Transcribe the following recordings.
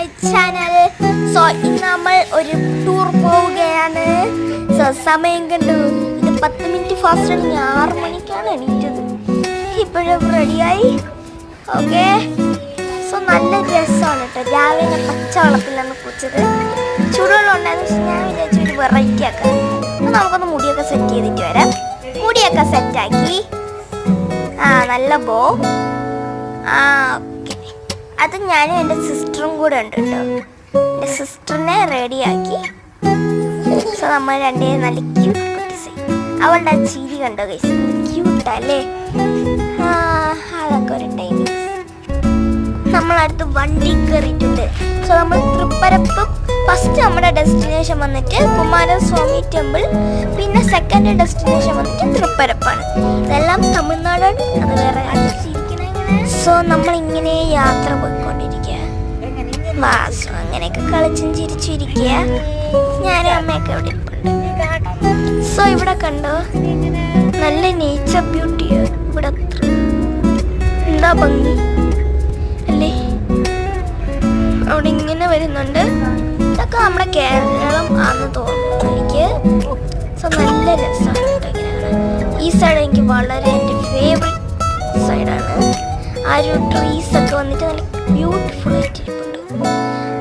My channel. So ഇന്ന് നമ്മൾ ഒരു ടൂർ പോവുകയാണ്. സോ സമയം കണ്ടു, ഇത് 10 മിനിറ്റ് ഫാസ്റ്റ് ആണ്. 6 മണിക്കാണ് എണീറ്റത്. ഇപ്പോഴും റെഡിയായി. ഓക്കെ, സോ നല്ല രസമാണ് കേട്ടോ. രാവിലെ പച്ചവെള്ളത്തിലാണ് കുളിച്ചത്. ചൂടുവെള്ളം ഉണ്ടായിരുന്നു. പക്ഷെ ഞാൻ വിചാരിച്ചു ഒരു വെറൈറ്റി ആക്കാം. അപ്പോൾ നമുക്കൊന്ന് മുടിയൊക്കെ സെറ്റ് ചെയ്തിട്ട് വരാം. മുടിയൊക്കെ സെറ്റാക്കി. നല്ല ബോ. ഓക്കെ, അത് ഞാനും എൻ്റെ സിസ്റ്ററും കൂടെ ഉണ്ട് കേട്ടോ. എൻ്റെ സിസ്റ്ററിനെ റെഡിയാക്കി. സോ നമ്മൾ രണ്ടുപേരും നല്ല ക്യൂട്ട് കുട്ടീസ്. അവളുടെ ആ ചിരി കണ്ടോ ഗൈസ്, ക്യൂട്ടല്ലേ? അതൊക്കെ ഒരു ടൈമിങ്സ്. നമ്മളടുത്ത് വണ്ടി കയറിയിട്ടുണ്ട്. സോ നമ്മൾ തൃപ്പരപ്പ് ഫസ്റ്റ് നമ്മുടെ ഡെസ്റ്റിനേഷൻ വന്നിട്ട് കുമാരസ്വാമി ടെമ്പിൾ, പിന്നെ സെക്കൻഡ് ഡെസ്റ്റിനേഷൻ വന്നിട്ട് തൃപ്പരപ്പാണ്. ഇതെല്ലാം തമിഴ്നാടാണ്, അത് വേറെ. സോ നമ്മളിങ്ങനെ യാത്ര പോയിക്കൊണ്ടിരിക്കുക. സോ അങ്ങനെയൊക്കെ കളിച്ചും ചിരിച്ചിരിക്കുക. ഞാനും അമ്മയൊക്കെ ഇവിടെ ഇരിപ്പുണ്ട്. സോ ഇവിടെ കണ്ടോ, നല്ല നേച്ചർ ബ്യൂട്ടിയാണ് ഇവിടെ. എന്താ ഭംഗി അല്ലേ? അവിടെ ഇങ്ങനെ വരുന്നുണ്ട്. ഇതൊക്കെ നമ്മുടെ കേരളം ആണെന്ന് തോന്നുന്നു എനിക്ക്. സോ നല്ല രസമാണ് കേട്ടോ ഇങ്ങനെ. ഈ സൈഡ് എനിക്ക് വളരെ എൻ്റെ ഫേവറേറ്റ് സൈഡാണ്. ആ ഒരു ട്രീസൊക്കെ വന്നിട്ട് നല്ല ബ്യൂട്ടിഫുൾ ആയിട്ടിരിപ്പുണ്ട്.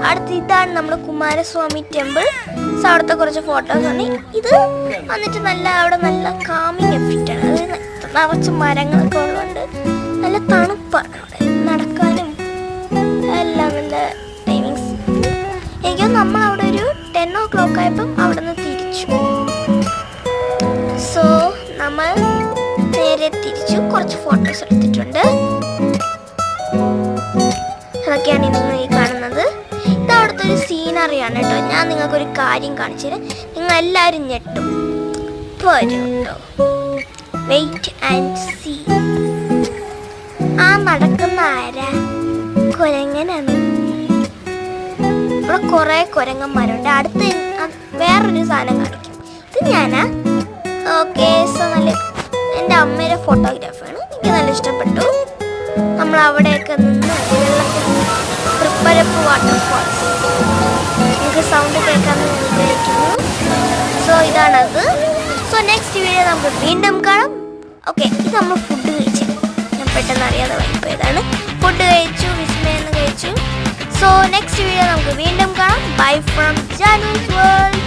അടുത്ത് ഇതാണ് നമ്മുടെ കുമാരസ്വാമി ടെമ്പിൾ. സോ അവിടുത്തെ കുറച്ച് ഫോട്ടോസ് ആണ്. ഇത് വന്നിട്ട് നല്ല അവിടെ നല്ല കാമിങ് എഫക്റ്റാണ്. അത് നിറച്ച് മരങ്ങളൊക്കെ ഉള്ളതുകൊണ്ട് നല്ല തണുപ്പാണ് അവിടെ നടക്കാനും എല്ലാം. നല്ല ടൈമിങ്സ്. എനിക്ക് നമ്മളവിടെ ഒരു 10 o'clock ആയപ്പം അവിടെ നിന്ന് തിരിച്ചു. സോ നമ്മൾ നേരെ തിരിച്ചു. കുറച്ച് ഫോട്ടോസ് എടുത്തിട്ടുണ്ട്. അതൊക്കെയാണ് നിങ്ങൾ ഈ കാണുന്നത്. ഇത് അവിടുത്തെ ഒരു സീനറിയാണ് കേട്ടോ. ഞാൻ നിങ്ങൾക്കൊരു കാര്യം കാണിച്ചു തരാം. നിങ്ങൾ എല്ലാവരും ഞെട്ടും. വരും കേട്ടോ. Wait and see. ആ നടക്കുന്ന ആരാ? കുരങ്ങനാണ്. ഇവിടെ കുറെ കുരങ്ങന്മാരുണ്ട്. അടുത്ത് വേറൊരു സാധനം കാണിക്കും. ഇത് ഞാനാ. ഓക്കെ, സോ നല്ല എൻ്റെ അമ്മയുടെ ഫോട്ടോഗ്രാഫാണ്. എനിക്ക് നല്ല ഇഷ്ടപ്പെട്ടു. നമ്മൾ അവിടെയൊക്കെ നിന്ന് വെള്ളത്തിൽ തൃപ്പരപ്പ് വാട്ടർഫാൾസ്. നിങ്ങൾക്ക് സൗണ്ട് കേൾക്കാമെന്ന് ഞാൻ വിചാരിക്കുന്നു. സോ ഇതാണത്. സോ നെക്സ്റ്റ് വീഡിയോ നമുക്ക് വീണ്ടും കാണാം. ഓക്കെ, ഇത് നമ്മൾ ഫുഡ് കഴിച്ചു. ഞാൻ പെട്ടെന്ന് അറിയാതെ വൈകിപ്പോയതാണ്. ഫുഡ് കഴിച്ചു, വിസ്മയെന്ന് കഴിച്ചു. സോ നെക്സ്റ്റ് വീഡിയോ നമുക്ക് വീണ്ടും കാണാം. Bye from Janu's world.